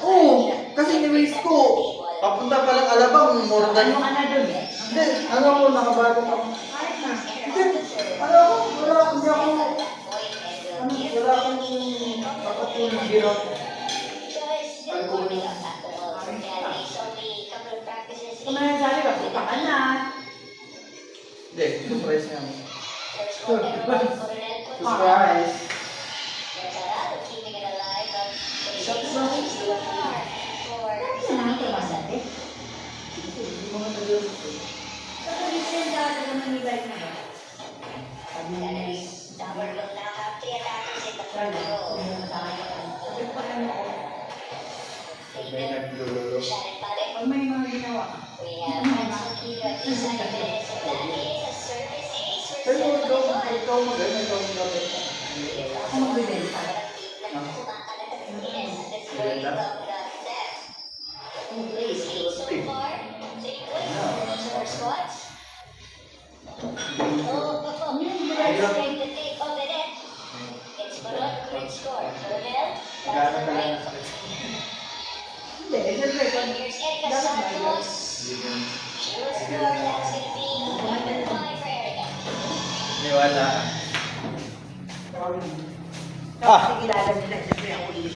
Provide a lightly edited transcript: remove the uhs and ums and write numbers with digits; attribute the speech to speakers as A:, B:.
A: Oo, kasi ni-waste ko. Papunta pa lang Alabang, more than
B: Ano ka na dun?
A: Hindi, ano ako, nakabago ako.
B: Kahit na.
A: Hindi, ano ako, wala, hindi ako, wala akong dapat yung hirap. Ano ko yun?
B: Kung may nagsabi ka, puta ka na.
A: Hindi, surprise nga.
B: Surprise.
A: Surprise. Hindi mo nga nag-iwas ko. May naglulolo.
B: Pag may mga ginawa ka.
A: Pero ikaw mag-ano, ikaw mag-ano.
B: Ako magbibenta.
A: Gano'n ka lang sakit.
B: Hindi, siyempre, kung dapat bayad.
A: Niwala.
B: Tapos kilala niya